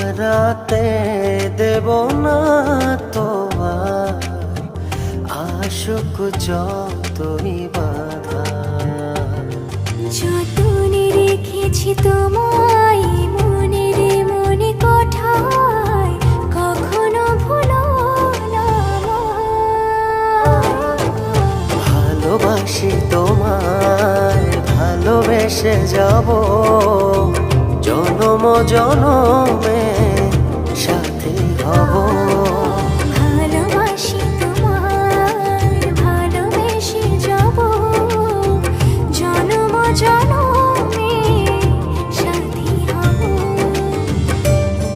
হারাতে দেব না তোমার আশুক যতই বাধা। যতনে রেখেছি তোমায় মনের মনে কোঠায়, কখনো ভুলো না আমায়। ভালোবাসি তোমায়, ভালোবেসে যাব জনম জনম